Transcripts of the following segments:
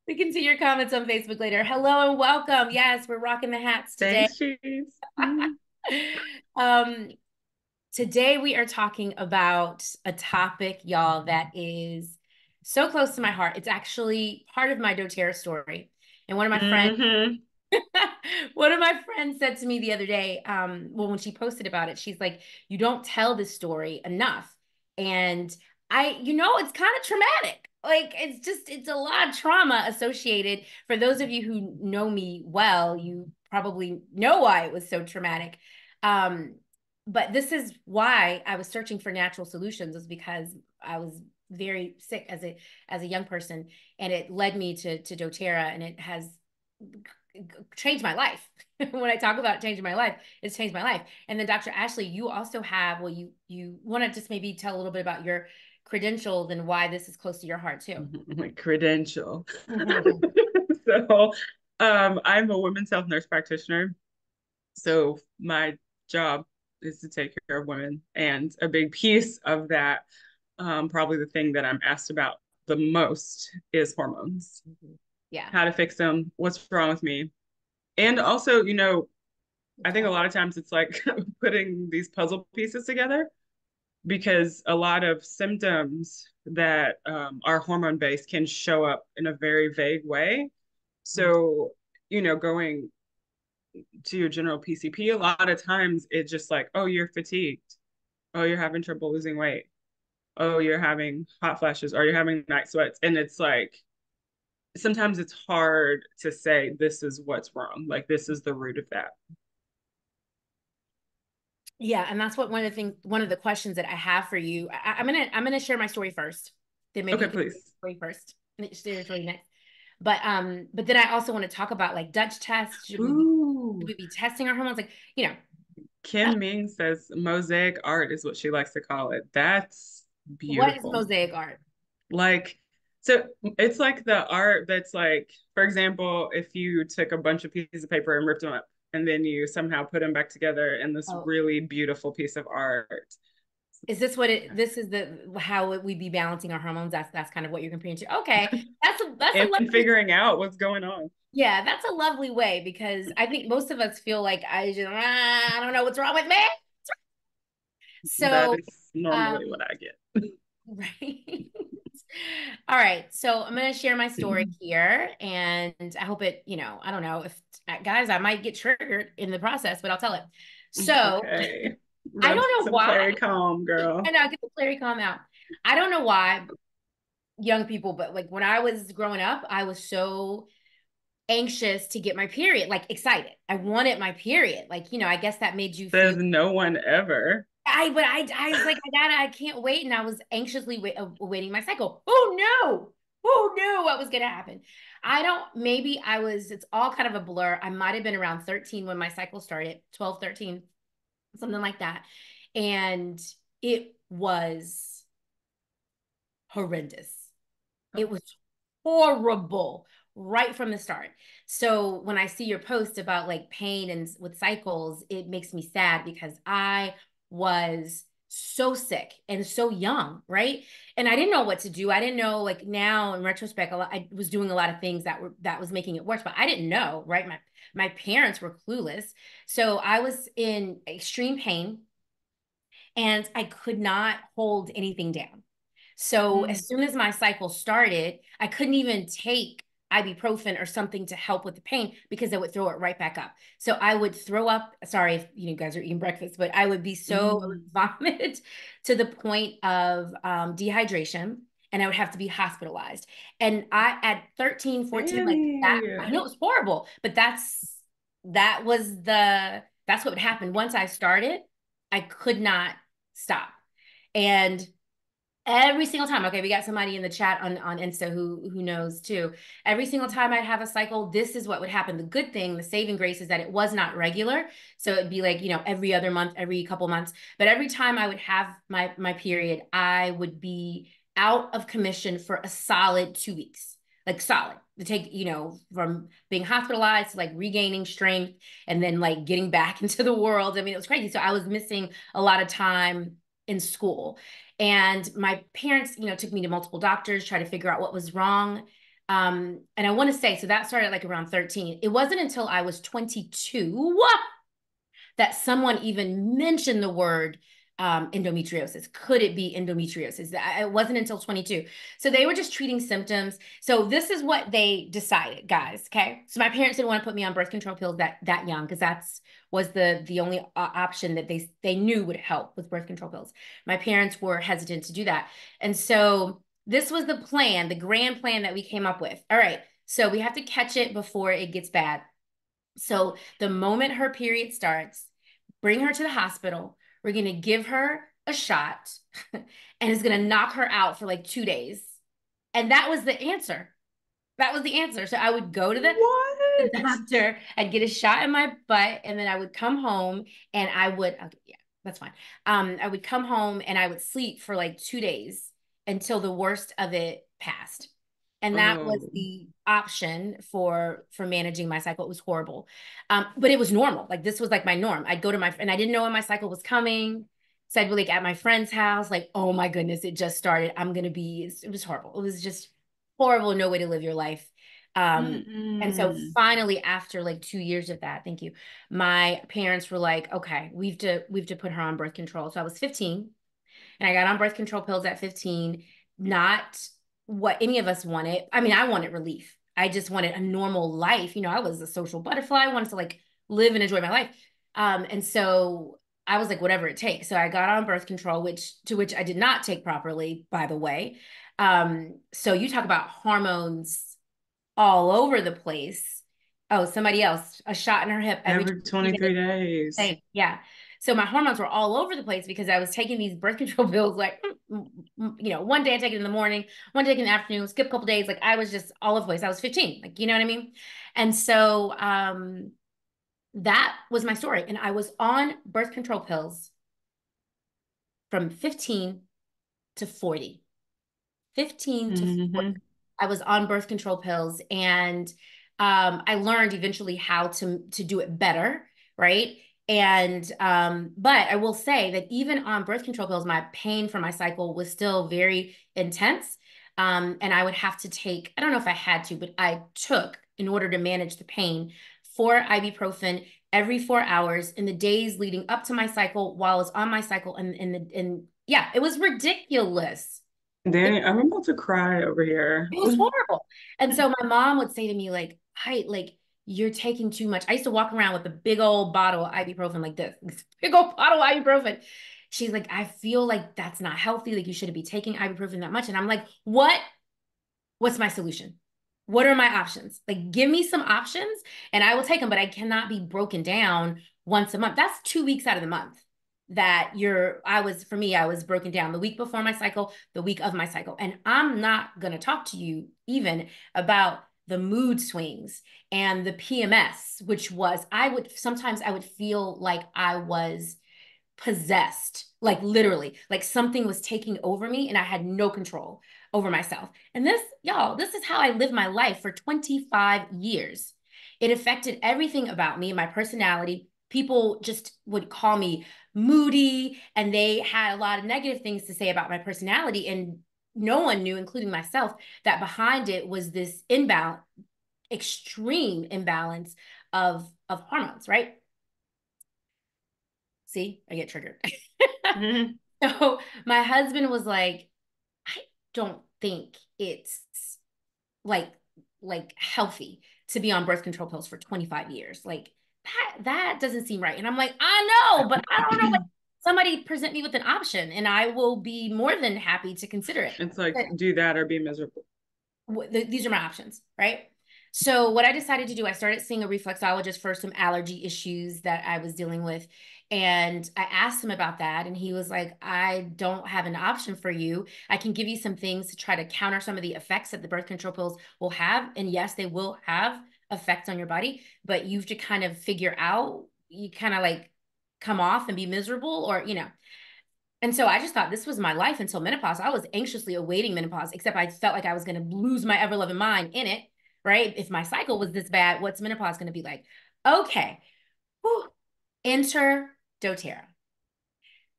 We can see your comments on Facebook later. Hello and welcome. Yes, we're rocking the hats today. Thanks, Cheese. um, Today we are talking about a topic, y'all, that is so close to my heart. It's actually part of my doTERRA story. And Mm-hmm. one of my friends said to me the other day, well, when she posted about it, she's like, you don't tell this story enough. And it's kind of traumatic. Like it's a lot of trauma associated. For those of you who know me well, you probably know why it was so traumatic. Um, but this is why I was searching for natural solutions, was because I was very sick as a young person, and it led me to doTERRA, and it has changed my life. When I talk about changing my life, it's changed my life. And then Dr. Ashley, you also have, well, you want to just maybe tell a little bit about your credentials and why this is close to your heart too. My credential. So, I'm a women's health nurse practitioner. So my job is to take care of women, and a big piece of that, probably the thing that I'm asked about the most, is hormones. Yeah. How to fix them? What's wrong with me? And also, I think a lot of times it's like putting these puzzle pieces together, because a lot of symptoms that are hormone based can show up in a very vague way. So, going to your general PCP, a lot of times it's just like, oh, you're fatigued. Oh, you're having trouble losing weight. Oh, you're having hot flashes, or you're having night sweats. And it's like, sometimes it's hard to say this is what's wrong. Like, this is the root of that. Yeah, and that's what one of the questions that I have for you. I'm gonna share my story first. Then maybe Okay, you can share please. your story first. And share your story next. But then I also want to talk about like Dutch tests. Should Ooh. we be testing our hormones? Like, you know, Kim Ming says mosaic art is what she likes to call it. That's what is beautiful. mosaic art? Like, so it's like the art that's like, for example, if you took a bunch of pieces of paper and ripped them up, and then you somehow put them back together in this Oh, really beautiful piece of art. is this what it? This is the how we be balancing our hormones. That's kind of what you're comparing to. Okay, that's a And lovely. figuring out what's going on. Yeah, that's a lovely way, because I think most of us feel like I don't know what's wrong with me. That So, is normally what um, I get. right. All right. So I'm going to share my story here, and I hope it, I don't know if, guys, I might get triggered in the process, but I'll tell it. So Okay. I Rub don't know some why. clary calm, girl. I know, get the clarity calm out. I don't know why young people, but like when I was growing up, I was so anxious to get my period, like excited. I wanted my period. Like, I guess that made you feel Says no one ever. I was like, I can't wait. And I was anxiously awaiting my cycle. Oh no. Oh no, what was going to happen? Maybe it's all kind of a blur. I might have been around 13 when my cycle started, 12, 13, something like that. And it was horrendous. It was horrible right from the start. So when I see your post about like pain and with cycles, it makes me sad, because I was so sick and so young, right? And I didn't know what to do. I didn't know, like, now in retrospect, I was doing a lot of things that was making it worse, but I didn't know, right? My parents were clueless. So I was in extreme pain, and I could not hold anything down. So Mm. as soon as my cycle started, I couldn't even take ibuprofen or something to help with the pain, because I would throw it right back up. So I would throw up. Sorry if you guys are eating breakfast, but I would be so Mm. vomit to the point of dehydration, and I would have to be hospitalized. And I, at 13, 14, like that, I Danny. know it was horrible, but that's what would happen. Once I started, I could not stop. And every single time, okay, we got somebody in the chat on Insta who knows too. Every single time I'd have a cycle, this is what would happen. The good thing, the saving grace, is that it was not regular. So it'd be like, every other month, every couple months. But every time I would have my period, I would be out of commission for a solid 2 weeks. Like solid. To take, from being hospitalized to like regaining strength, and then like getting back into the world. I mean, it was crazy. So I was missing a lot of time in school. And my parents, took me to multiple doctors, try to figure out what was wrong. And I want to say, so that started like around 13. It wasn't until I was 22 that someone even mentioned the word endometriosis. Could it be endometriosis? It wasn't until 22. So they were just treating symptoms. So this is what they decided, guys. Okay. So my parents didn't want to put me on birth control pills that young, because that's was the only option that they knew would help with birth control pills. My parents were hesitant to do that. And so this was the plan, the grand plan that we came up with. All right. So we have to catch it before it gets bad. So the moment her period starts, bring her to the hospital. We're going to give her a shot and it's going to knock her out for like 2 days. And that was the answer. That was the answer. So I would go to the What? doctor, I'd get a shot in my butt, and then I would come home and I would, okay, yeah, that's fine. I would come home and I would sleep for like 2 days until the worst of it passed. And that was Oh. the option for managing my cycle. It was horrible. But it was normal. Like this was like my norm. I'd go to and I didn't know when my cycle was coming. So I'd be like at my friend's house, like, oh my goodness, it just started. I'm gonna be, it was horrible. It was just horrible, no way to live your life. Um, and so Mm-mm. finally, after like 2 years of that, thank you, my parents were like, okay, we have to put her on birth control. So I was 15 and I got on birth control pills at 15, not what any of us wanted. I mean, I wanted relief. I just wanted a normal life. I was a social butterfly. I wanted to like live and enjoy my life. And so I was like, whatever it takes. So I got on birth control, which I did not take properly, by the way. So you talk about hormones all over the place. Oh, somebody else, a shot in her hip every Every 23 days. yeah. So my hormones were all over the place because I was taking these birth control pills like, one day I take it in the morning, one day I take it in the afternoon, skip a couple days. Like I was just all over the place. I was 15, like, you know what I mean? And so that was my story. And I was on birth control pills from 15 to 40. 15 to 40. Mm-hmm. I was on birth control pills and I learned eventually how to do it better, right? And but I will say that even on birth control pills, my pain for my cycle was still very intense. And I would have to take, I don't know if I had to, but I took in order to manage the pain, 4 ibuprofen every 4 hours in the days leading up to my cycle while I was on my cycle and yeah, it was ridiculous. It, Danny, I'm about to cry over here. it was horrible. And so my mom would say to me, like, hi, like, you're taking too much. I used to walk around with a big old bottle of ibuprofen like this big old bottle of ibuprofen. She's like, I feel like that's not healthy. Like, you shouldn't be taking ibuprofen that much. And I'm like, what? What's my solution? What are my options? Like, give me some options and I will take them, but I cannot be broken down once a month. That's 2 weeks out of the month that for me, I was broken down the week before my cycle, the week of my cycle. And I'm not going to talk to you even about the mood swings and the PMS, which was, sometimes I would feel like I was possessed, like literally, like something was taking over me and I had no control over myself. And this is how I lived my life for 25 years. It affected everything about me, my personality. People just would call me moody and they had a lot of negative things to say about my personality. And no one knew, including myself, that behind it was this imbalance, extreme imbalance of hormones, right? See, I get triggered. Mhm. So my husband was like, I don't think it's like healthy to be on birth control pills for 25 years. Like that doesn't seem right. And I'm like, I know, but I don't know what somebody present me with an option and I will be more than happy to consider it. It's like But do that or be miserable. these are my options, right? So what I decided to do, I started seeing a reflexologist for some allergy issues that I was dealing with. And I asked him about that. And he was like, I don't have an option for you. I can give you some things to try to counter some of the effects that the birth control pills will have. And yes, they will have effects on your body, but you have to kind of figure out, you kind of like come off and be miserable or. And so I just thought this was my life until menopause. I was anxiously awaiting menopause, except I felt like I was going to lose my ever loving mind in it, right? If my cycle was this bad, what's menopause going to be like? Okay. Whew. Enter doTERRA.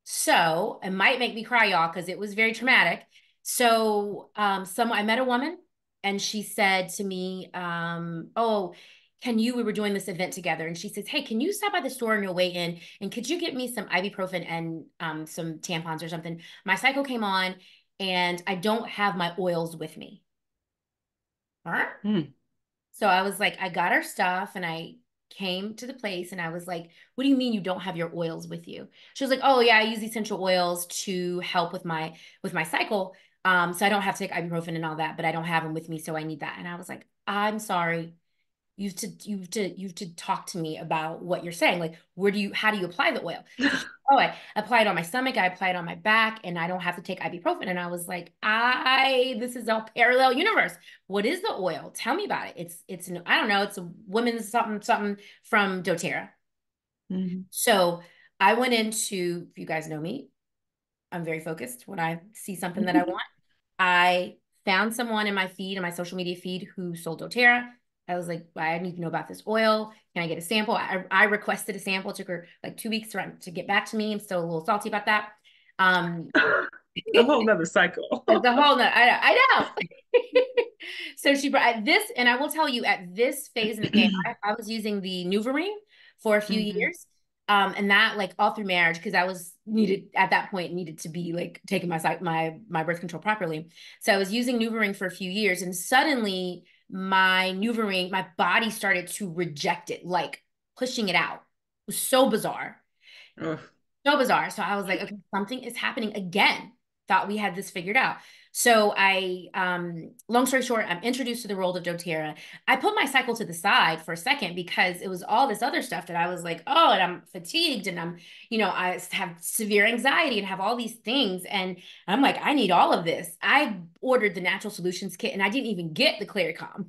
So it might make me cry, y'all, because it was very traumatic. So I met a woman and she said to me, oh, we were doing this event together, and she says, hey, can you stop by the store on your way in and could you get me some ibuprofen and some tampons or something? My cycle came on and I don't have my oils with me. Huh? Mm. So I was like, I got our stuff and I came to the place and I was like, what do you mean you don't have your oils with you? She was like, oh yeah, I use essential oils to help with my cycle. So I don't have to take ibuprofen and all that, but I don't have them with me, so I need that. And I was like, I'm sorry. You have to talk to me about what you're saying. Like, how do you apply the oil? So she, oh, I apply it on my stomach, I apply it on my back, and I don't have to take ibuprofen. And I was like, this is a parallel universe. What is the oil? Tell me about it. I don't know, it's a women's something, something from doTERRA. Mhm. So I went into, if you guys know me, I'm very focused when I see something that I want. I found someone in my feed, in my social media feed, who sold doTERRA. I was like, I need to know about this oil. Can I get a sample? I requested a sample. It took her like 2 weeks to get back to me. I'm still a little salty about that. A whole nother cycle. It's a whole nother, I know. So she brought this, and I will tell you, at this phase in the game, I was using the NuvaRing for a few Hmm. years. And that like all through marriage, because I was needed at that point needed to be like taking my birth control properly. So I was using NuvaRing for a few years, and suddenly my NuvaRing, my body started to reject it, like pushing it out. It was so bizarre. Ugh. So bizarre. So I was like, okay, something is happening again. Thought we had this figured out. So long story short, I'm introduced to the world of doTERRA. I put my cycle to the side for a second because it was all this other stuff that I was like, oh, and I'm fatigued and I have severe anxiety and have all these things. And I'm like, I need all of this. I ordered the Natural Solutions kit and I didn't even get the Claricom.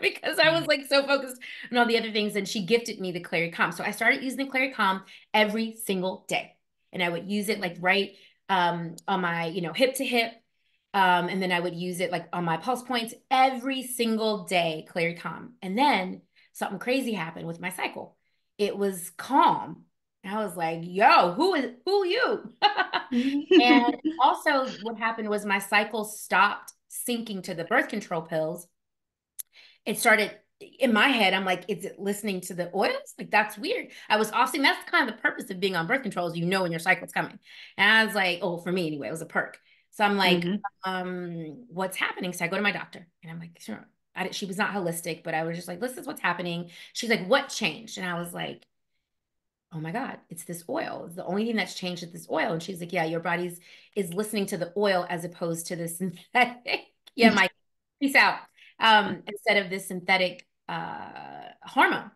Because I was like so focused on all the other things, and she gifted me the Claricom. So I started using the Claricom every single day. And I would use it like right on my, hip to hip. And then I would use it like on my pulse points every single day, Clary Calm. And then something crazy happened with my cycle. It was calm. And I was like, yo, who are you? And also what happened was my cycle stopped syncing to the birth control pills. It started in my head. I'm like, is it listening to the oils? Like, that's weird. I was off seeing. That's kind of the purpose of being on birth control, is when your cycle's coming. And I was like, oh, for me anyway, it was a perk. So I'm like, Hmm. what's happening? So I go to my doctor and I'm like, sure. She was not holistic, but I was just like, this is what's happening. She's like, what changed? And I was like, oh my God, it's this oil. It's the only thing that's changed is this oil. And she's like, yeah, your body's is listening to the oil as opposed to the synthetic. Yeah, Mike, peace out. Instead of this synthetic hormone.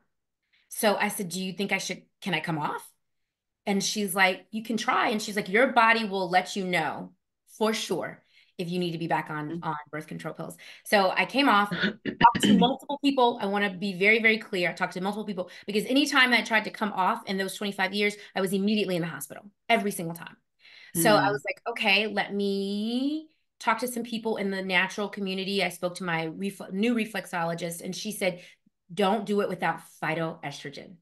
So I said, do you think can I come off? And she's like, you can try. And she's like, your body will let you know for sure if you need to be back on birth control pills. So I came off, talked to multiple people. I want to be very, very clear. I talked to multiple people because anytime I tried to come off in those 25 years, I was immediately in the hospital every single time. So I was like, okay, let me talk to some people in the natural community. I spoke to my new reflexologist, and she said, don't do it without phytoestrogen.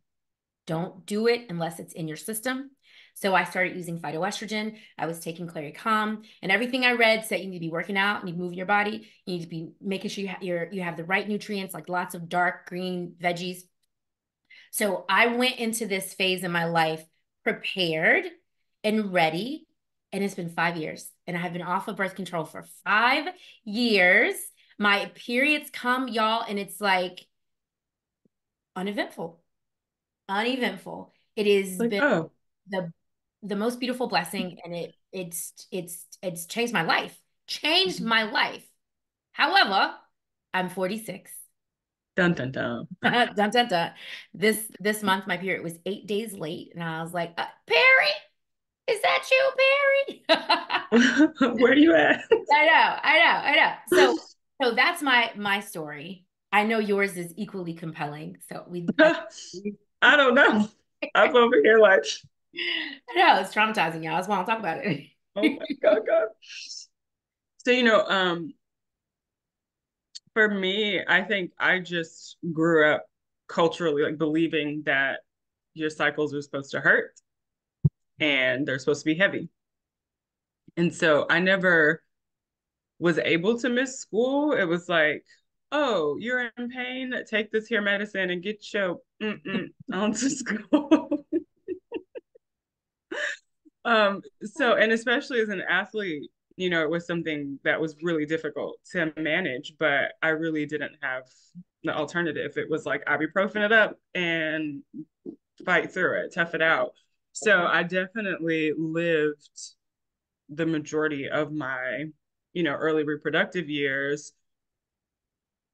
Don't do it unless it's in your system. So I started using phytoestrogen. I was taking Claricom, and everything I read said you need to be working out, you need to move your body, you need to be making sure you have the right nutrients, like lots of dark green veggies. So I went into this phase in my life prepared and ready, and it's been 5 years, and I have been off of birth control for 5 years. My periods come, y'all, and it's like uneventful, uneventful. It has Like, been oh, the the most beautiful blessing, and it's changed my life. Changed my life. However, I'm 46. dun dun dun. Dun, dun, dun. This month my period was 8 days late, and I was like, Perry, is that you, Perry? Where you at? I know. So that's my story. I know yours is equally compelling. So I don't know. I'm over here like, I know it's traumatizing, y'all. That's why I don't talk about it. oh my God, God. So, for me, I think I just grew up culturally like believing that your cycles are supposed to hurt. and they're supposed to be heavy. And so I never was able to miss school. It was like, oh, you're in pain, take this here medicine and get your on to school. So and especially as an athlete, it was something that was really difficult to manage, but I really didn't have the alternative. It was like ibuprofen it up and fight through it, tough it out. So I definitely lived the majority of my, early reproductive years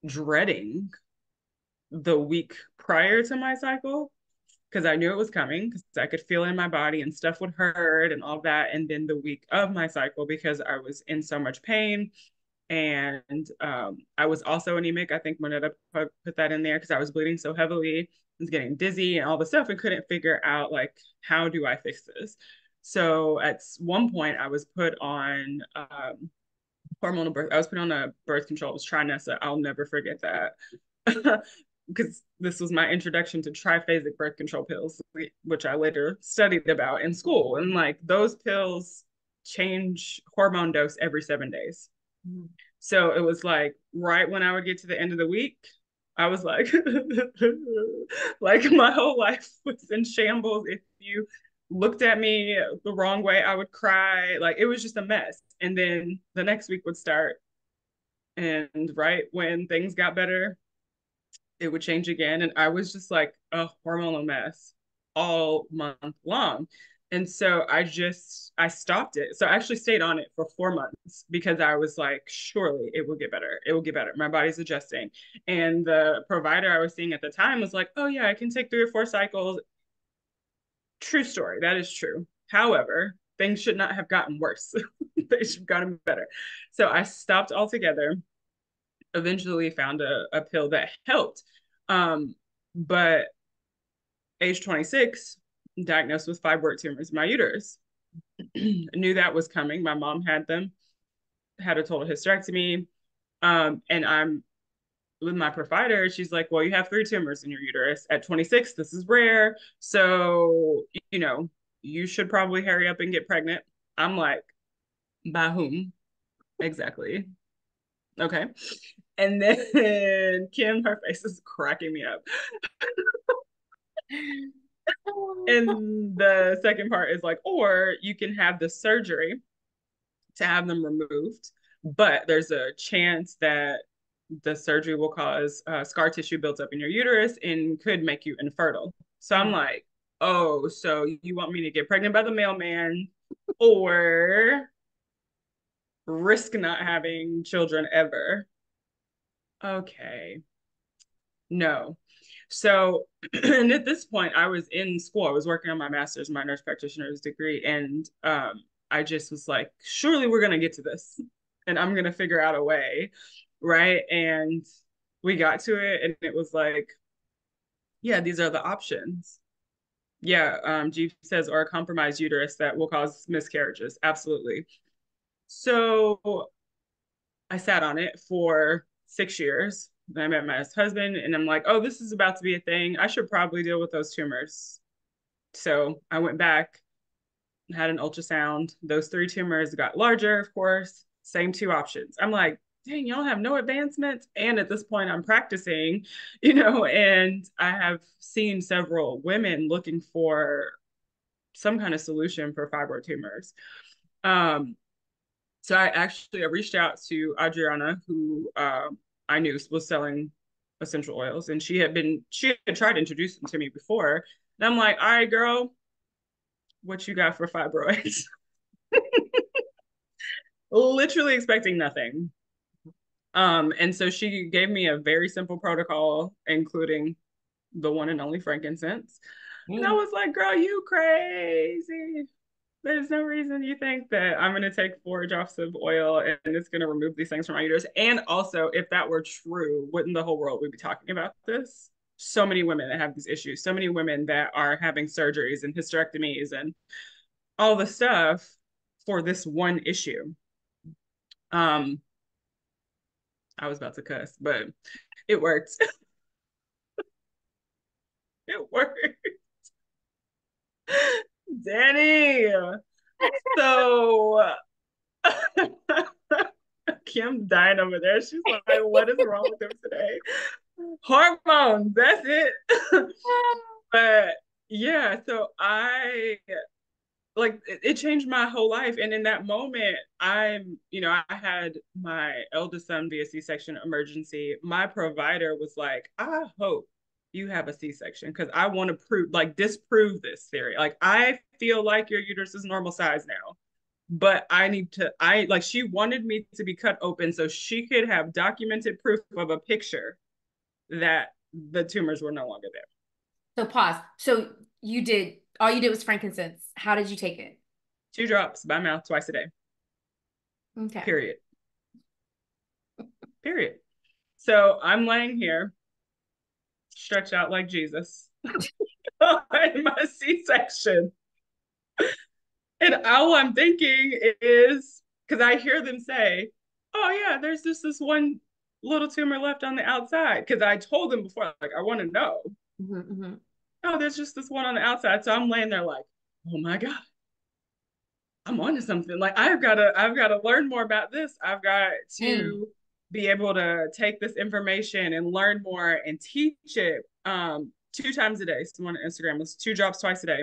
dreading the week prior to my cycle because I knew it was coming because I could feel it in my body and stuff would hurt and all that. And then the week of my cycle because I was in so much pain and I was also anemic. I think Moneta put that in there because I was bleeding so heavily, I was getting dizzy and all the stuff and couldn't figure out like how do I fix this. So at one point I was put on hormonal birth. I was put on a birth control. It was Trinessa. I'll never forget that. Because this was my introduction to triphasic birth control pills, which I later studied about in school. And like those pills change hormone dose every 7 days. Mm-hmm. So it was like right when I would get to the end of the week, I was like, like my whole life was in shambles. If you looked at me the wrong way, I would cry. Like it was just a mess. And then the next week would start. And right when things got better, it would change again. And I was just like a hormonal mess all month long. And so I stopped it. So I actually stayed on it for 4 months because I was like, surely it will get better. It will get better. My body's adjusting. And the provider I was seeing at the time was like, oh, yeah, I can take 3 or 4 cycles. True story. That is true. However, things should not have gotten worse. They should have gotten better. So I stopped altogether, eventually found a pill that helped. But age 26, diagnosed with fibroid tumors in my uterus. Knew that was coming. My mom had them, had a total hysterectomy. And I'm with my provider, she's like, well, you have 3 tumors in your uterus at 26. This is rare. So, you should probably hurry up and get pregnant. I'm like, by whom? Exactly. Okay. And then Kim, her face is cracking me up. And the second part is like, or you can have the surgery to have them removed, but there's a chance that the surgery will cause scar tissue built up in your uterus and could make you infertile. So I'm like, oh, so you want me to get pregnant by the mailman or risk not having children ever? Okay. No. So, and at this point, I was in school. I was working on my master's, my nurse practitioner's degree, and I just was like, surely we're gonna get to this, and I'm gonna figure out a way, right? And we got to it, and it was like, yeah, these are the options. Yeah, G says, or a compromised uterus that will cause miscarriages. Absolutely. So I sat on it for 6 years. Then I met my husband, and I'm like, oh, this is about to be a thing. I should probably deal with those tumors. So I went back, had an ultrasound. Those 3 tumors got larger, of course. Same 2 options. I'm like, dang, y'all have no advancements. And at this point, I'm practicing, and I have seen several women looking for some kind of solution for fibroid tumors. So I reached out to Adriana, who I knew was selling essential oils, and she had tried to introduce them to me before. And I'm like, all right, girl, what you got for fibroids? Literally expecting nothing. And so she gave me a very simple protocol, including the one and only frankincense. And I was like, girl, you crazy. There's no reason you think that I'm going to take 4 drops of oil and it's going to remove these things from my uterus. And also, if that were true, wouldn't the whole world be talking about this? So many women that have these issues, so many women that are having surgeries and hysterectomies and all the stuff for this one issue. I was about to cuss, but it worked. It worked. Dani. So Kim's dying over there. She's like, what is wrong with him today? Hormones, that's it. But yeah, so I like it changed my whole life. And in that moment, I had my eldest son via C-section emergency. My provider was like, I hope you have a C-section because I want to disprove this theory. Like, I feel like your uterus is normal size now, but she wanted me to be cut open so she could have documented proof of a picture that the tumors were no longer there. So pause. So all you did was frankincense. How did you take it? 2 drops by mouth twice a day. Okay. Period. Period. So I'm laying here, stretched out like Jesus, in my C-section. And all I'm thinking is, because I hear them say, oh, yeah, there's just this one little tumor left on the outside. Because I told them before, like, I want to know. Mm-hmm. Oh, there's just this one on the outside. So I'm laying there like, oh my God, I'm onto something. Like I've gotta learn more about this. I've got Mm. to be able to take this information and learn more and teach it 2 times a day. Someone on Instagram was 2 drops twice a day.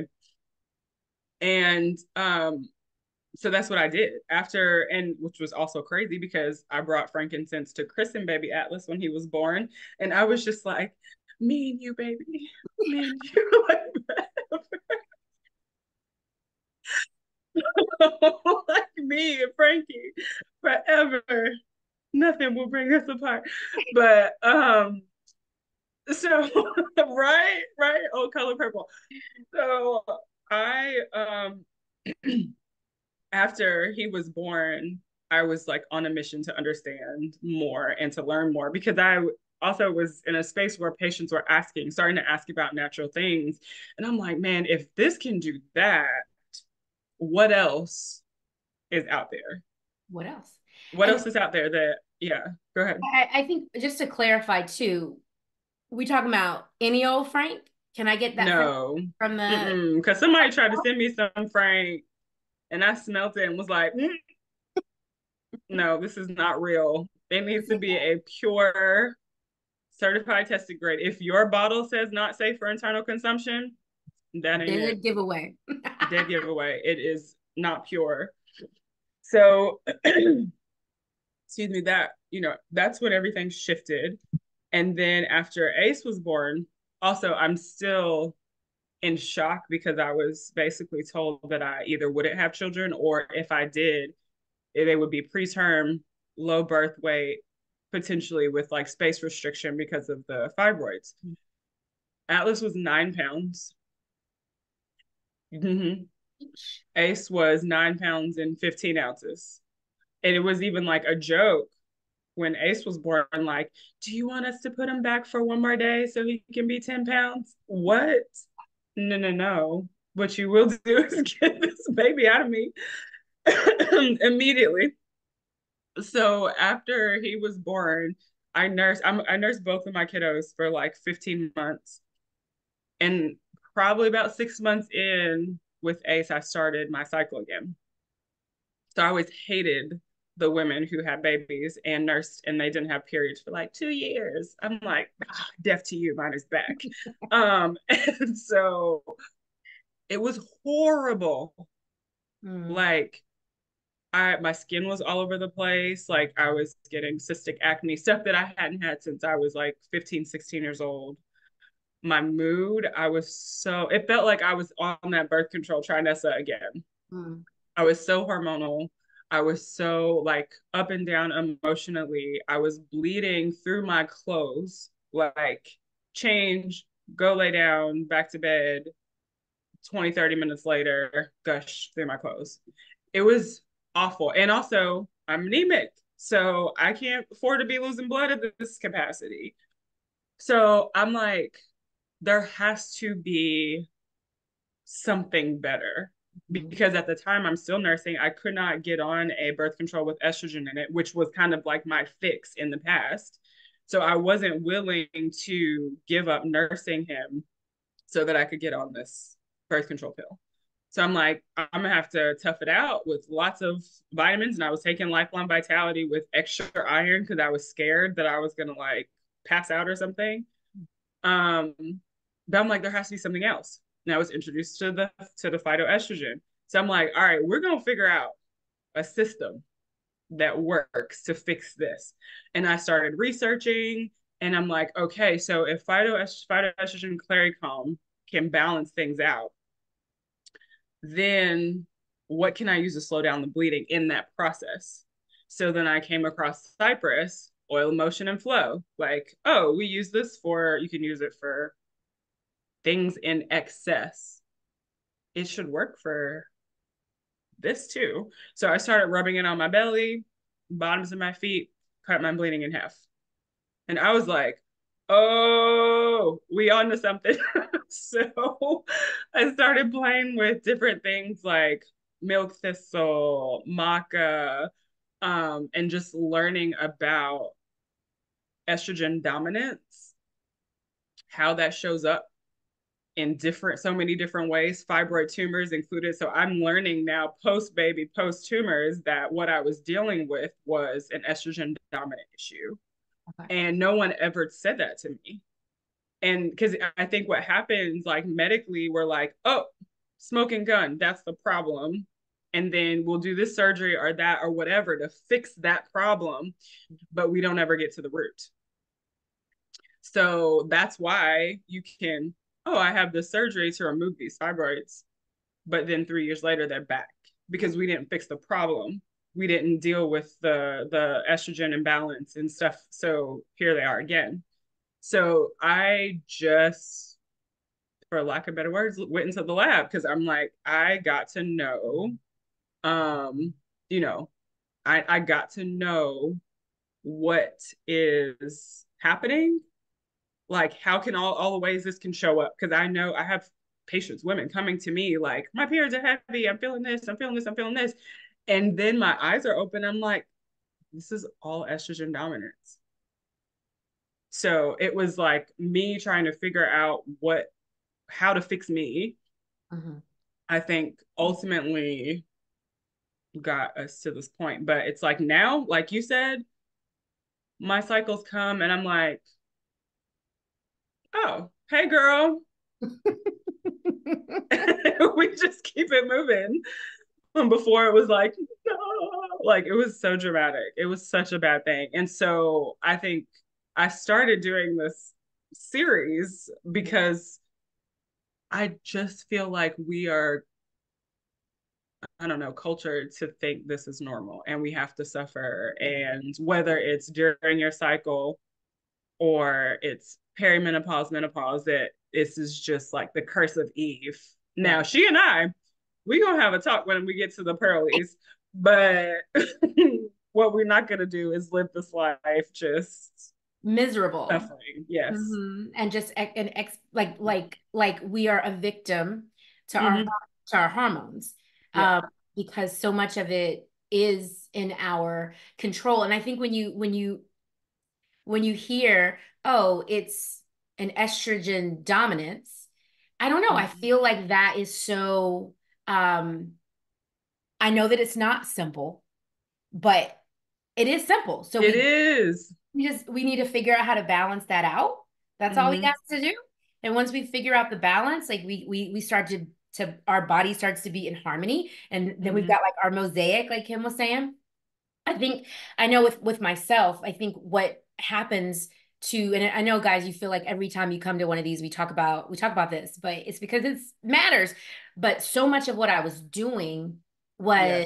And so that's what I did after, and which was also crazy because I brought frankincense to christen baby Atlas when he was born. And I was just like, me and you, baby, me and you. Like me and Frankie forever. Nothing will bring us apart. But so right, old color purple. So I after he was born, I was like on a mission to understand more and to learn more because I also was in a space where patients were starting to ask about natural things. And I'm like, man, if this can do that, what else is out there? What else? What And else is out there that, yeah, go ahead. I think just to clarify too, we talking about any old Frank? Can I get that No, from the because somebody tried to send me some Frank and I smelt it and was like, no, this is not real. It needs to be a pure certified tested grade. If your bottle says not safe for internal consumption, that ain't it. dead giveaway? Dead giveaway. It is not pure. So, excuse me, that's when everything shifted. And then after Ace was born, also, I'm still in shock because I was basically told that I either wouldn't have children or if I did, they would be preterm, low birth weight, potentially with like space restriction because of the fibroids. Atlas was 9 pounds. Mm-hmm. Ace was 9 pounds and 15 ounces. And it was even like a joke when Ace was born, like, do you want us to put him back for one more day so he can be 10 pounds? What? No, no, no. What you will do is get this baby out of me immediately. So after he was born, I nursed both of my kiddos for like 15 months. And probably about 6 months in with Ace, I started my cycle again. So I always hated the women who had babies and nursed and they didn't have periods for like 2 years. I'm like, deaf to you, mine is back. And so it was horrible. Mm. Like my skin was all over the place. Like I was getting cystic acne, stuff that I hadn't had since I was like 15, 16 years old. My mood, it felt like I was on that birth control trimester again. Mm. I was so hormonal. I was so like up and down emotionally. I was bleeding through my clothes, like change, go lay down, back to bed, 20, 30 minutes later, gush through my clothes. It was awful. And also, I'm anemic. So I can't afford to be losing blood at this capacity. So I'm like, there has to be something better Mm. because at the time I'm still nursing. I could not get on a birth control with estrogen in it, which was kind of like my fix in the past. So I wasn't willing to give up nursing him so that I could get on this birth control pill. So I'm like, I'm gonna have to tough it out with lots of vitamins. And I was taking Lifeline Vitality with extra iron because I was scared that I was gonna like pass out or something. Um, but I'm like, there has to be something else. And I was introduced to the phytoestrogen. So I'm like, all right, we're gonna figure out a system that works to fix this. And I started researching, and I'm like, okay, so if phytoestrogen claricalm can balance things out, then what can I use to slow down the bleeding in that process? So then I came across Cypress, oil, motion, and flow. Like, oh, we use this for, you can use it for things in excess. It should work for this too. So I started rubbing it on my belly, bottoms of my feet, cut my bleeding in half. And I was like, oh, we on to something. So I started playing with different things like milk thistle, maca, and just learning about estrogen dominance, how that shows up in so many different ways, fibroid tumors included. So I'm learning now post baby, post tumors, that what I was dealing with was an estrogen dominant issue. Okay. And no one ever said that to me. And because I think what happens, like medically, we're like, oh, smoking gun, that's the problem. And then we'll do this surgery or that or whatever to fix that problem, but we don't ever get to the root. So that's why you can, oh, I have this surgery to remove these fibroids, but then 3 years later they're back because we didn't fix the problem. We didn't deal with the estrogen imbalance and stuff. So here they are again. So I just, for lack of better words, went into the lab because I'm like, I got to know, um, you know, I got to know what is happening, like how can all the ways this can show up. Because I know I have patients, women coming to me like, my periods are heavy, I'm feeling this, I'm feeling this, I'm feeling this. And then my eyes are open. I'm like, this is all estrogen dominance. So it was like me trying to figure out how to fix me. Mhm. I think ultimately got us to this point. But it's like now, like you said, my cycles come and I'm like, oh, hey girl. We just keep it moving. And before it was like, no, like it was so dramatic. It was such a bad thing. And so I think I started doing this series because I just feel like we are, I don't know, cultured to think this is normal and we have to suffer. And whether it's during your cycle or it's perimenopause, menopause, that this is just like the curse of Eve. Yeah. Now, she and I, we gonna have a talk when we get to the pearlies, but what we're not gonna do is live this life just Miserable. suffering. Yes. And just like we are a victim to our Mm-hmm. hormones, Yeah. um, because so much of it is in our control. And I think when you hear, oh, it's an estrogen dominance, I don't know. I Mm-hmm. feel like that is so. Um, I know that it's not simple, but it is simple. So It is. we need to figure out how to balance that out. That's all we Mm-hmm. got to do. And once we figure out the balance, like we start to our body starts to be in harmony, and then we've Mm-hmm. got like our mosaic, like Kim was saying. I think I know with myself, I think what happens to, and I know guys, you feel like every time you come to one of these, we talk about this, but it's because it matters. But so much of what I was doing was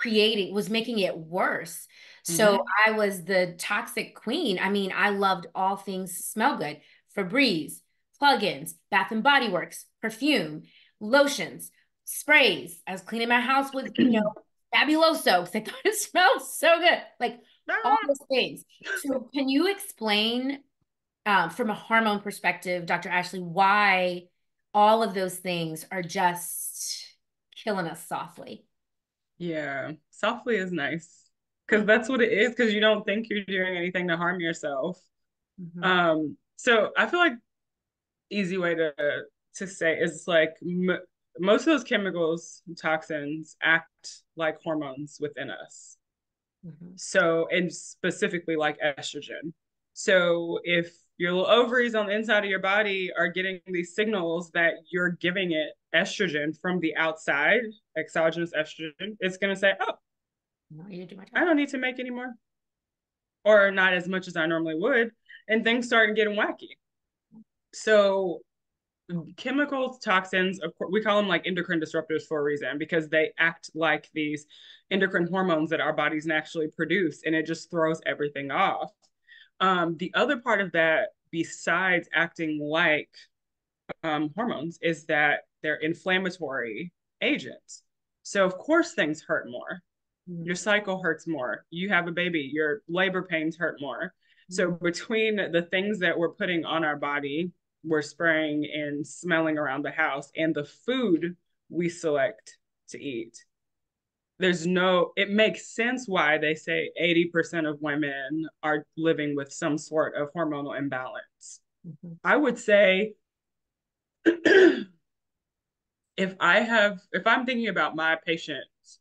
Yes. was making it worse. So Mm-hmm. I was the toxic queen. I mean, I loved all things smell good. Febreze, plugins, Bath and Body Works, perfume, lotions, sprays. I was cleaning my house with, fabuloso because I thought it smelled so good. Like all Ah. those things. So can you explain from a hormone perspective, Dr. Ashley, why all of those things are just killing us softly? Yeah. Softly is nice because that's what it is, because you don't think you're doing anything to harm yourself. Mm-hmm. So I feel like easy way to say is like most of those chemicals, toxins act like hormones within us. Mm-hmm. So, and specifically like estrogen. So, if your little ovaries on the inside of your body are getting these signals that you're giving it estrogen from the outside, exogenous estrogen, it's going to say, oh, No, you didn't do my job. I don't need to make anymore, or not as much as I normally would. And things start getting wacky. So, chemicals, toxins, of course, we call them like endocrine disruptors for a reason because they act like these endocrine hormones that our bodies naturally produce, and it just throws everything off. The other part of that, besides acting like hormones, is that they're inflammatory agents. So, of course, things hurt more. Mm-hmm. Your cycle hurts more. You have a baby, your labor pains hurt more. So, between the things that we're putting on our body, we're spraying and smelling around the house, and the food we select to eat, it makes sense why they say 80% of women are living with some sort of hormonal imbalance. Mm-hmm. I would say if I'm thinking about my patients,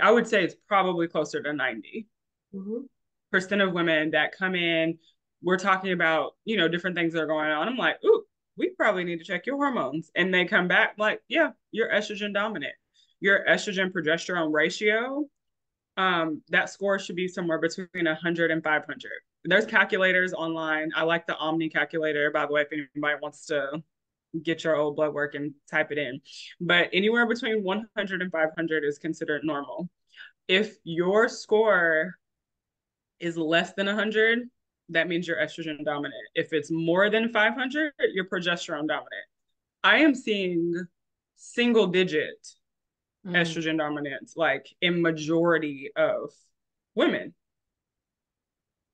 I would say it's probably closer to 90% Mm-hmm. of women that come in, we're talking about, different things that are going on. I'm like, ooh, we probably need to check your hormones. And they come back like, yeah, you're estrogen dominant. Your estrogen progesterone ratio, that score should be somewhere between 100 and 500. There's calculators online. I like the Omni calculator, by the way, if anybody wants to get your old blood work and type it in. But anywhere between 100 and 500 is considered normal. If your score is less than 100, that means you're estrogen dominant. If it's more than 500, you're progesterone dominant. I am seeing single digit Mm. estrogen dominance, like in majority of women.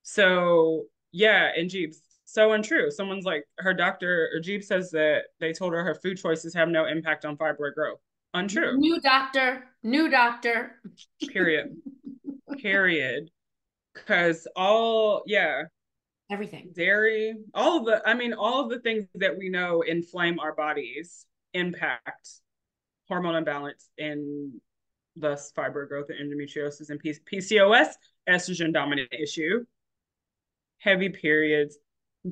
So yeah, and Jeeves, so untrue. Someone's like, her doctor or Jeeves says that they told her food choices have no impact on fibroid growth. Untrue. New doctor, new doctor. Period. Period. Because yeah, Everything. dairy, all of the things that we know inflame our bodies impact hormone imbalance and thus fibroid growth and endometriosis and PCOS, estrogen dominant issue, heavy periods,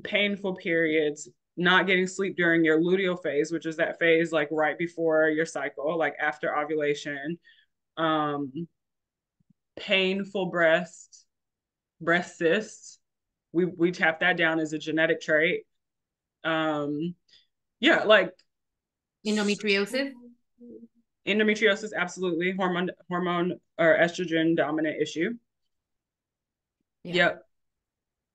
painful periods, not getting sleep during your luteal phase, which is that phase like right before your cycle, like after ovulation, um, painful breast cysts. We tap that down as a genetic trait. Um, yeah, like Endometriosis. endometriosis, absolutely hormone or estrogen dominant issue. Yeah. Yep,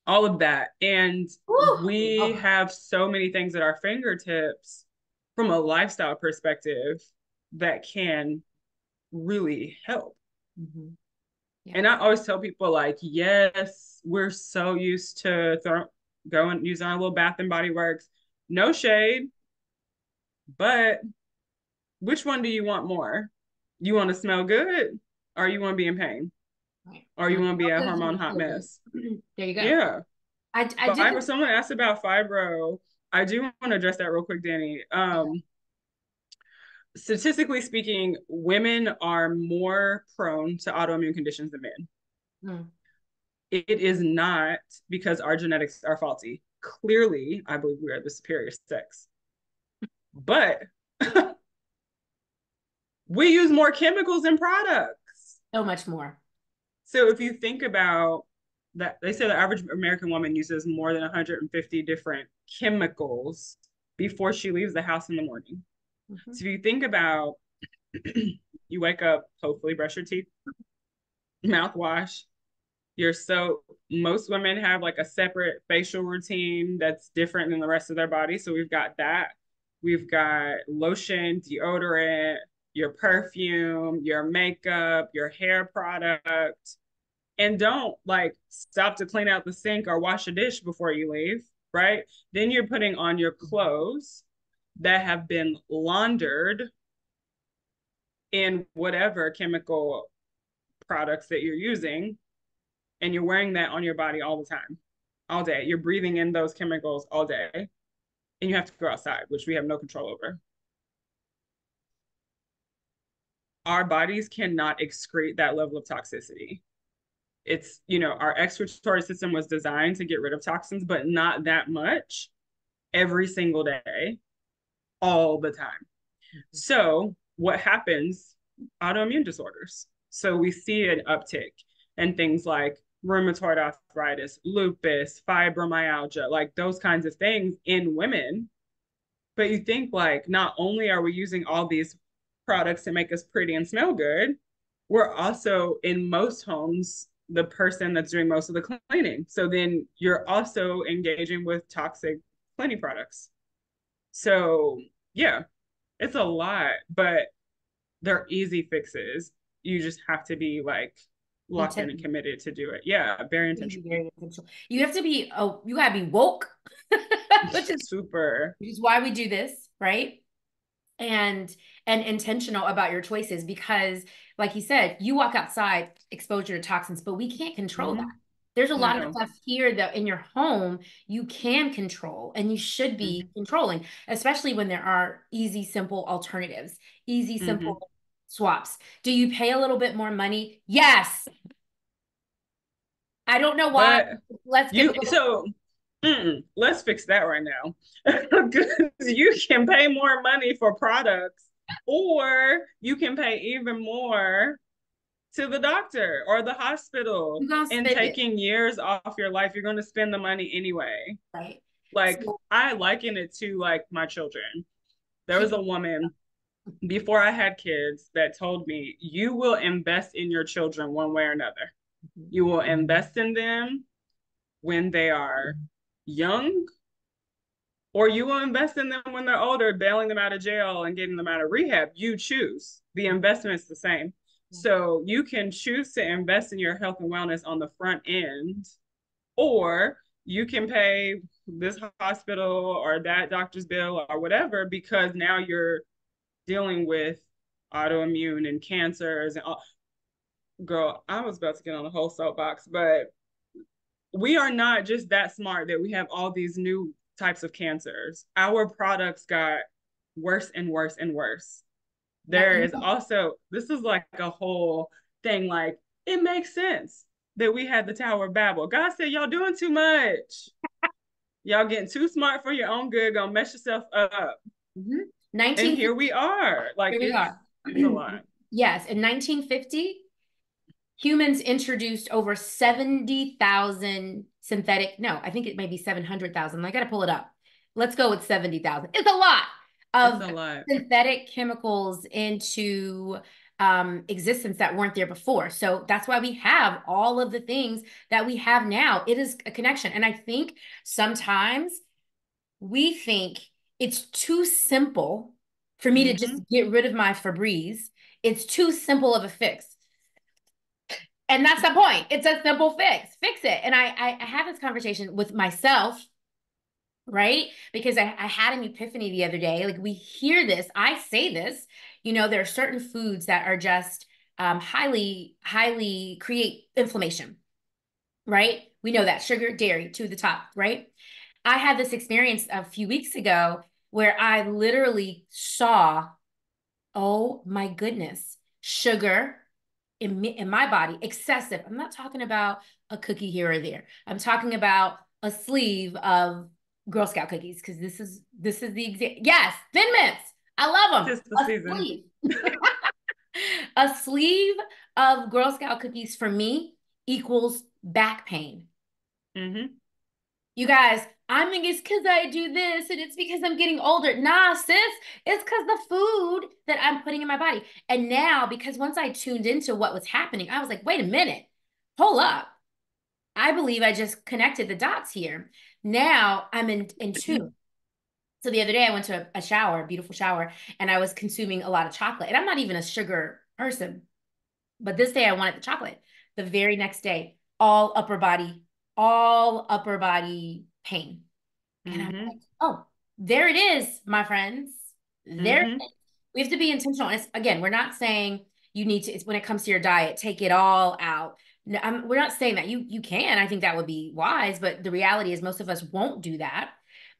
all of that. And Woo! we Oh. have so many things at our fingertips from a lifestyle perspective that can really help. Mm-hmm. Yeah. And I always tell people, like, yes, we're so used to going using our little Bath and Body Works. No shade, but which one do you want more? You want to smell good, or you want to be in pain, Right. or You you want want to be a to feel good, you hormone want to hot feel good. mess? There you go. Yeah. I did Fibro. this. Someone asked about fibro. I do want to address that real quick, Danny. Statistically speaking, women are more prone to autoimmune conditions than men. Mm. It is not because our genetics are faulty. Clearly, I believe we are the superior sex. But we use more chemicals and products. So much more. So if you think about that, they say the average American woman uses more than 150 different chemicals before she leaves the house in the morning. Mm-hmm. So if you think about you wake up, hopefully brush your teeth, mouthwash, your soap. Most women have like a separate facial routine that's different than the rest of their body. So we've got that. We've got lotion, deodorant, your perfume, your makeup, your hair product. And don't like stop to clean out the sink or wash a dish before you leave, right? Then you're putting on your clothes that have been laundered in whatever chemical products that you're using, and you're wearing that on your body all the time, all day. You're breathing in those chemicals all day. and you have to go outside, which we have no control over. Our bodies cannot excrete that level of toxicity. It's, our excretory system was designed to get rid of toxins, but not that much every single day, all the time. So, what happens? Autoimmune disorders. So, we see an uptick in things like rheumatoid arthritis, lupus, fibromyalgia, like those kinds of things in women. But you think, like, not only are we using all these products to make us pretty and smell good, we're also in most homes the person that's doing most of the cleaning. So then you're also engaging with toxic cleaning products. So yeah, it's a lot, but they're easy fixes. You just have to be like locked in and committed to do it. Yeah, very intentional. Very intentional. You have to be, oh, you gotta be woke, which is super. which is why we do this, right? And intentional about your choices because, like you said, you walk outside, exposure to toxins, but we can't control that. Mm-hmm. There's a lot of No. stuff here that in your home you can control and you should be Mm-hmm. controlling, especially when there are easy, simple alternatives, easy, Mm-hmm. simple swaps. Do you pay a little bit more money? Yes. I don't know why. But Let's get you so let's fix that right now. Because you can pay more money for products, or you can pay even more to the doctor or the hospital you gonna and spend it, taking years off your life. You're going to spend the money anyway. right? Like, So I liken it to like my children. There was keep a woman before I had kids that told me, you will invest in your children one way or another. You will invest in them when they are young, or you will invest in them when they're older, bailing them out of jail and getting them out of rehab. You choose. The investment's the same. So you can choose to invest in your health and wellness on the front end, or you can pay this hospital or that doctor's bill or whatever because now you're dealing with autoimmune and cancers and all. Girl, I was about to get on the whole soapbox, but we are not just that smart that we have all these new types of cancers. Our products got worse and worse and worse. There is also, this is like a whole thing, like, it makes sense that we had the Tower of Babel. God said, y'all doing too much. Y'all getting too smart for your own good, gonna mess yourself up. mm-hmm. And 1950, here we are. Like, here we are. it's a lot. Yes, in 1950, humans introduced over 70,000 synthetic, no, I think it may be 700,000. I got to pull it up. Let's go with 70,000. It's a lot It's of a lot. synthetic chemicals into existence that weren't there before. So that's why we have all of the things that we have now. It is a connection. And I think sometimes we think it's too simple for me to just Mm-hmm. get rid of my Febreze. It's too simple of a fix. And that's the point. It's a simple fix. Fix it. And I had this conversation with myself, right? Because I had an epiphany the other day. Like we hear this, I say this, there are certain foods that are just highly create inflammation, right? We know that sugar, dairy to the top, right? I had this experience a few weeks ago where I literally saw, oh my goodness, sugar in my body, excessive. I'm not talking about a cookie here or there. I'm talking about a sleeve of Girl Scout cookies because this is the example. Yes, Thin Mints. I love them. Just the A season. sleeve. A sleeve of Girl Scout cookies for me equals back pain. Mm-hmm. You guys, I think it's because I do this and it's because I'm getting older. Nah, sis, it's because the food that I'm putting in my body. And now, because once I tuned into what was happening, I was like, wait a minute, hold up. I believe I just connected the dots here. Now I'm in tune. So the other day I went to a shower, beautiful shower, and I was consuming a lot of chocolate. And I'm not even a sugar person, but this day I wanted the chocolate. The very next day, all upper body pain. And I'm Mm-hmm. like, oh, there it is, my friends. There it Mm-hmm. is. We have to be intentional. And it's, again, we're not saying you need to, it's when it comes to your diet, take it all out. No, we're not saying that. You can. I think that would be wise, but the reality is most of us won't do that.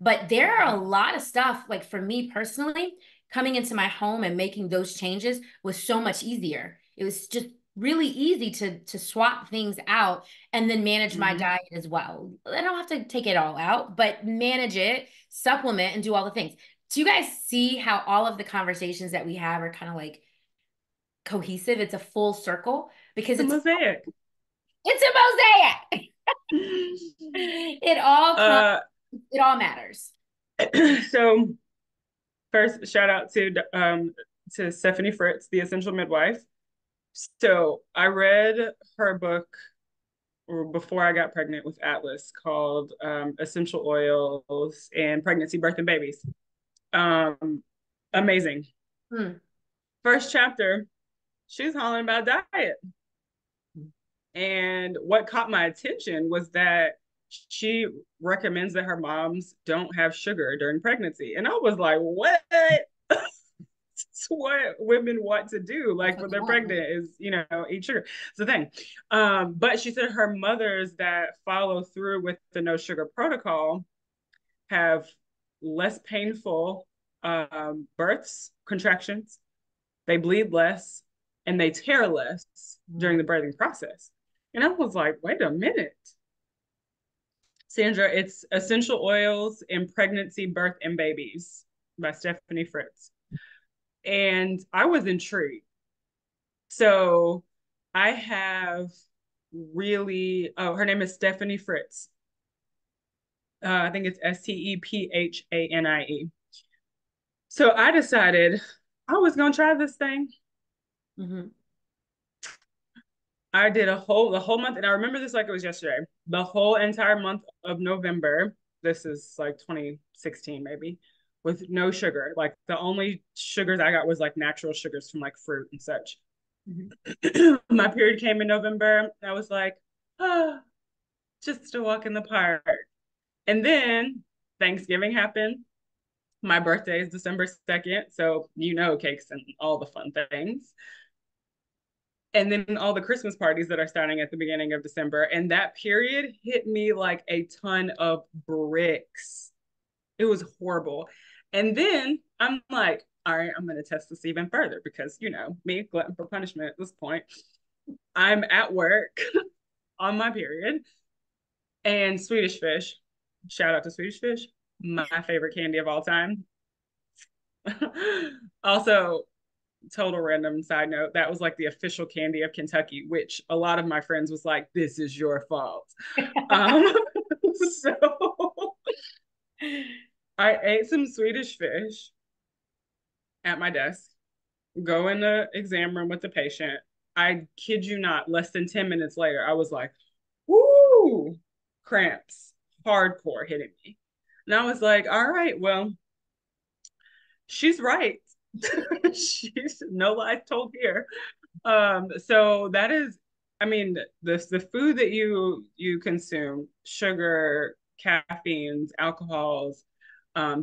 But there are a lot of stuff, like for me personally, coming into my home and making those changes was so much easier. It was just really easy to swap things out and then manage my Mm-hmm. diet as well. I don't have to take it all out, but manage it, supplement, and do all the things. Do you guys see how all of the conversations that we have are kind of like cohesive? It's a full circle because The mosaic. it's a mosaic. It all comes, uh, it all matters. so first, shout out to Stephanie Fritz, the Essential Midwife. So I read her book before I got pregnant with Atlas called Essential Oils and Pregnancy, Birth, and Babies. Um, Amazing. Hmm. First chapter, she's hollering about diet. And what caught my attention was that she recommends that her moms don't have sugar during pregnancy. And I was like, what? It's what women want to do, That's like what when they they're want. pregnant, is eat sugar. It's the thing. But she said her mothers that follow through with the no sugar protocol have less painful births, contractions. They bleed less, and they tear less during the birthing process. And I was like, wait a minute, Sandra, it's Essential Oils in Pregnancy, Birth, and Babies by Stephanie Fritz. And I was intrigued. So I have oh, her name is Stephanie Fritz. I think it's Stephanie. So I decided I was going to try this thing. Mm-hmm. I did the whole month, and I remember this like it was yesterday. The whole entire month of November, this is like 2016 maybe, with no sugar. Like the only sugars I got was like natural sugars from like fruit and such. Mm-hmm. My period came in November. I was like, ah, just a walk in the park. And then Thanksgiving happened. My birthday is December 2nd. So, cakes and all the fun things. And then all the Christmas parties that are starting at the beginning of December. And that period hit me like a ton of bricks. It was horrible. And then I'm like, all right, I'm going to test this even further because, me, glutton for punishment at this point. I'm at work on my period and Swedish fish. Shout out to Swedish fish, my favorite candy of all time. Also, total random side note, that was like the official candy of Kentucky, which a lot of my friends was like, this is your fault. Um, so I ate some Swedish fish at my desk, go in the exam room with the patient. I kid you not, less than 10 minutes later, I was like, whoo, cramps, hardcore hitting me. And I was like, all right, well, she's right. She's no lies told here. So that is, I mean, the food that you consume, sugar, caffeines, alcohols,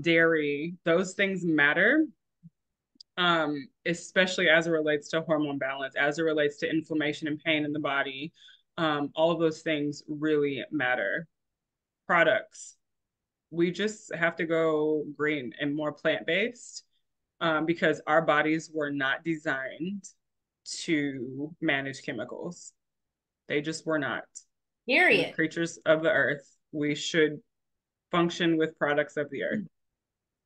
dairy, those things matter. Especially as it relates to hormone balance, as it relates to inflammation and pain in the body. All of those things really matter. Products, we just have to go green and more plant-based because our bodies were not designed to manage chemicals. They just were not. We're Period. creatures of the earth. We should function with products of the earth.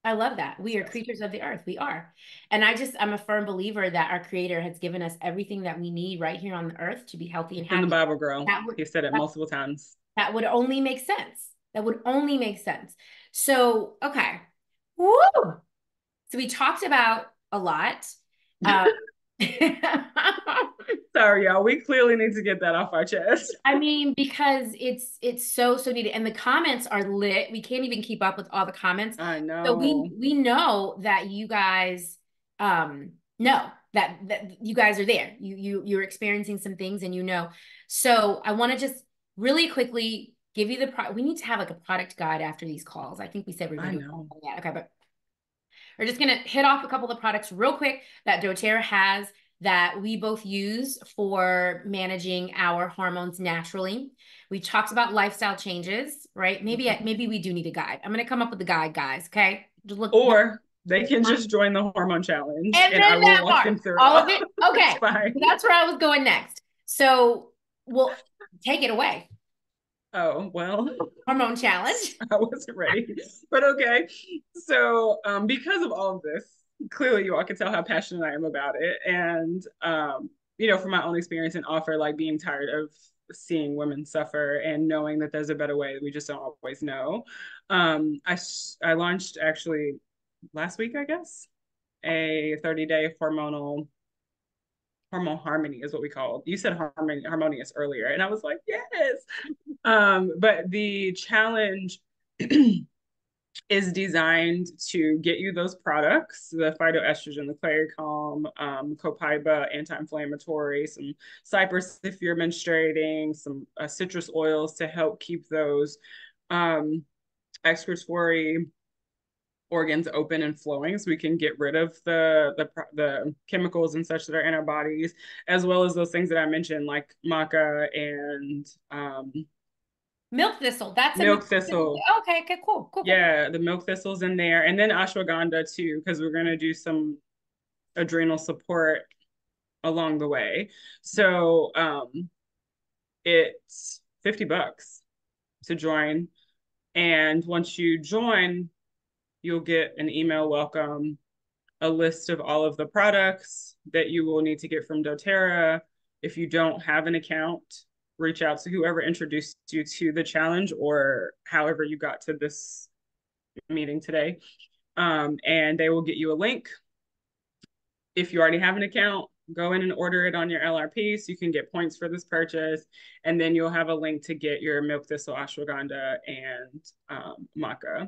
I love that. We are So creatures of the earth. We are. And I'm a firm believer that our creator has given us everything that we need right here on the earth to be healthy and it's in the happy. Bible, girl. That would He said it that, multiple times. that would only make sense. That would only make sense. So, okay. Woo! So we talked about a lot. Um, Sorry, y'all. We clearly need to get that off our chest. I mean, because it's so needed, and the comments are lit. We can't even keep up with all the comments. I So know. we know that you guys know that you guys are there. You're experiencing some things, and you know. So I want to just really quickly give you we need to have like a product guide after these calls. I think we said we are I gonna do know. that. Okay, but we're just gonna hit off a couple of products real quick that doTERRA has that we both use for managing our hormones naturally. We talked about lifestyle changes, right? Maybe we do need a guide. I'm going to come up with a guide, guys. Okay, just look. Or they can just join the hormone challenge And and I then will that walk part, them through it all of all. it. It's Okay, fine. that's where I was going next. So, well, take it away. Oh, well, Hormone challenge. I wasn't ready, but okay. So, because of all of this, clearly you all can tell how passionate I am about it. And, from my own experience and offer, like being tired of seeing women suffer and knowing that there's a better way that we just don't always know. I launched actually last week, I guess, a 30-day hormone harmony is what we called. You said harmonious earlier, and I was like, yes. But the challenge is designed to get you those products, the phytoestrogen, the clary calm, copaiba, anti-inflammatory, some cypress if you're menstruating, some citrus oils to help keep those excretory organs open and flowing so we can get rid of the chemicals and such that are in our bodies, as well as those things that I mentioned like maca and Milk thistle. That's a milk milk thistle. thistle. Okay, okay, cool, cool, cool. Yeah, the milk thistles in there, and then ashwagandha too, because we're gonna do some adrenal support along the way. So it's $50 to join, and once you join, you'll get an email welcome, a list of all of the products that you will need to get from doTERRA. If you don't have an account, reach out to whoever introduced you to the challenge or however you got to this meeting today. And they will get you a link. If you already have an account, go in and order it on your LRP so you can get points for this purchase. And then you'll have a link to get your milk thistle, ashwagandha, and maca.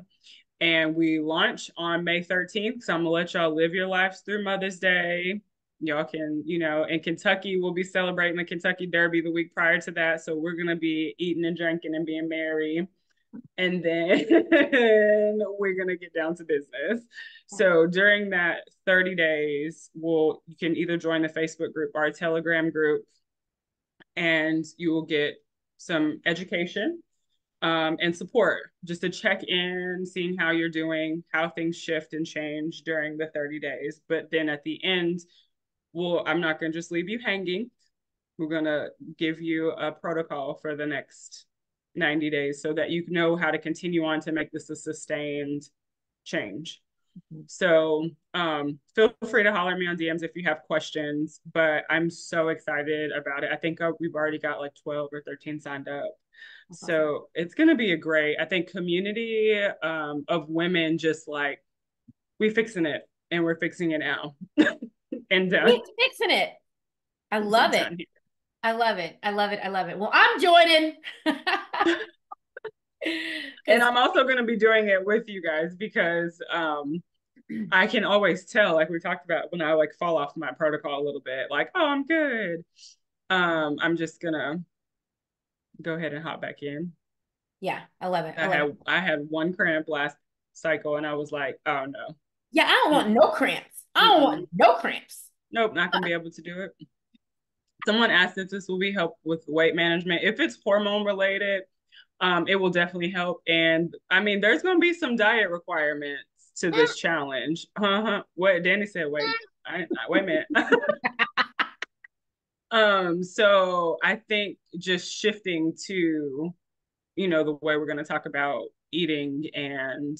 And we launch on May 13th. So I'm gonna let y'all live your lives through Mother's Day. Y'all can, in Kentucky, we'll be celebrating the Kentucky Derby the week prior to that. So we're gonna be eating and drinking and being merry. And then we're gonna get down to business. So during that 30 days, you can either join the Facebook group or a Telegram group, and you will get some education and support just to check in, seeing how you're doing, how things shift and change during the 30 days. But then at the end, I'm not going to just leave you hanging. We're going to give you a protocol for the next 90 days so that you know how to continue on to make this a sustained change. So feel free to holler at me on DMs if you have questions, but I'm so excited about it. I think we've already got like 12 or 13 signed up. So it's going to be I think community of women just like, we fixing it and we're fixing it now. And done. We're fixing it. I love it. I love it. I love it. I love it. Well, I'm joining. And I'm also going to be doing it with you guys because I can always tell, like we talked about, when I like fall off my protocol a little bit, like, oh, I'm good. I'm just gonna go ahead and hop back in. Yeah, I love it. I had one cramp last cycle and I was like, oh no. Yeah, I don't want no cramps. I don't want no cramps. Nope, not gonna be able to do it. Someone asked if this will be help with weight management. If it's hormone related, it will definitely help. And I mean, there's gonna be some diet requirements to this challenge. What Dani said, wait a minute. So I think just shifting to, the way we're going to talk about eating, and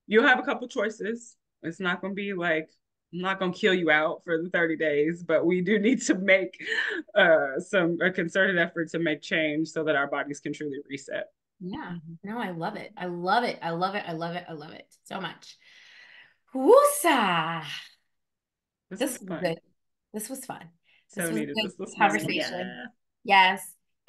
you'll have a couple choices. It's not going to be like, I'm not going to kill you out for the 30 days, but we do need to make a concerted effort to make change so that our bodies can truly reset. Yeah, no, I love it. I love it. I love it. I love it. I love it so much. Woosa. This was good. This was fun. This was needed this conversation. Yeah.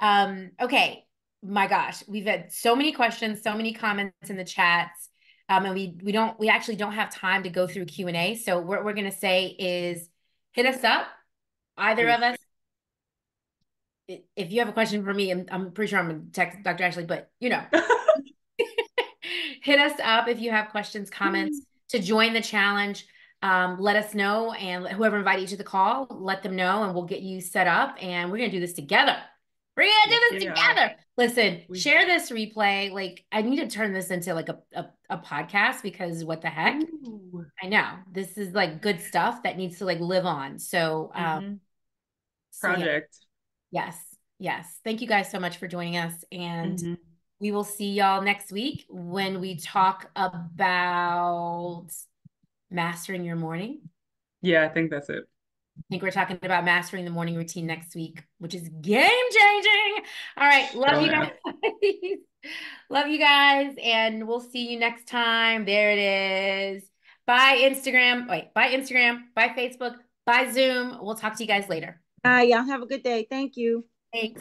Yes. Okay. My gosh, we've had so many questions, so many comments in the chats. And we actually don't have time to go through Q&A. So what we're gonna say is hit us up, either of us. If you have a question for me, I'm pretty sure I'm gonna text Dr. Ashley, but hit us up if you have questions, comments to join the challenge. Let us know, and whoever invited you to the call, let them know, and we'll get you set up. And we're gonna do this together. We're gonna Yes, do we this are. together. Listen, We share this replay. Like, I need to turn this into like a podcast because what the heck? Ooh. I know this is like good stuff that needs to like live on. Mm-hmm. So yeah, Project. yes, yes. Thank you guys so much for joining us, and Mm-hmm. we will see y'all next week when we talk about mastering your morning. Yeah, I think that's it. I think we're talking about mastering the morning routine next week, which is game changing. All right. Love Oh you yeah. guys. Love you guys. And we'll see you next time. There it is. Bye, Instagram. Wait, bye, Instagram. Bye, Facebook. Bye, Zoom. We'll talk to you guys later. Y'all have a good day. Thank you. Thanks.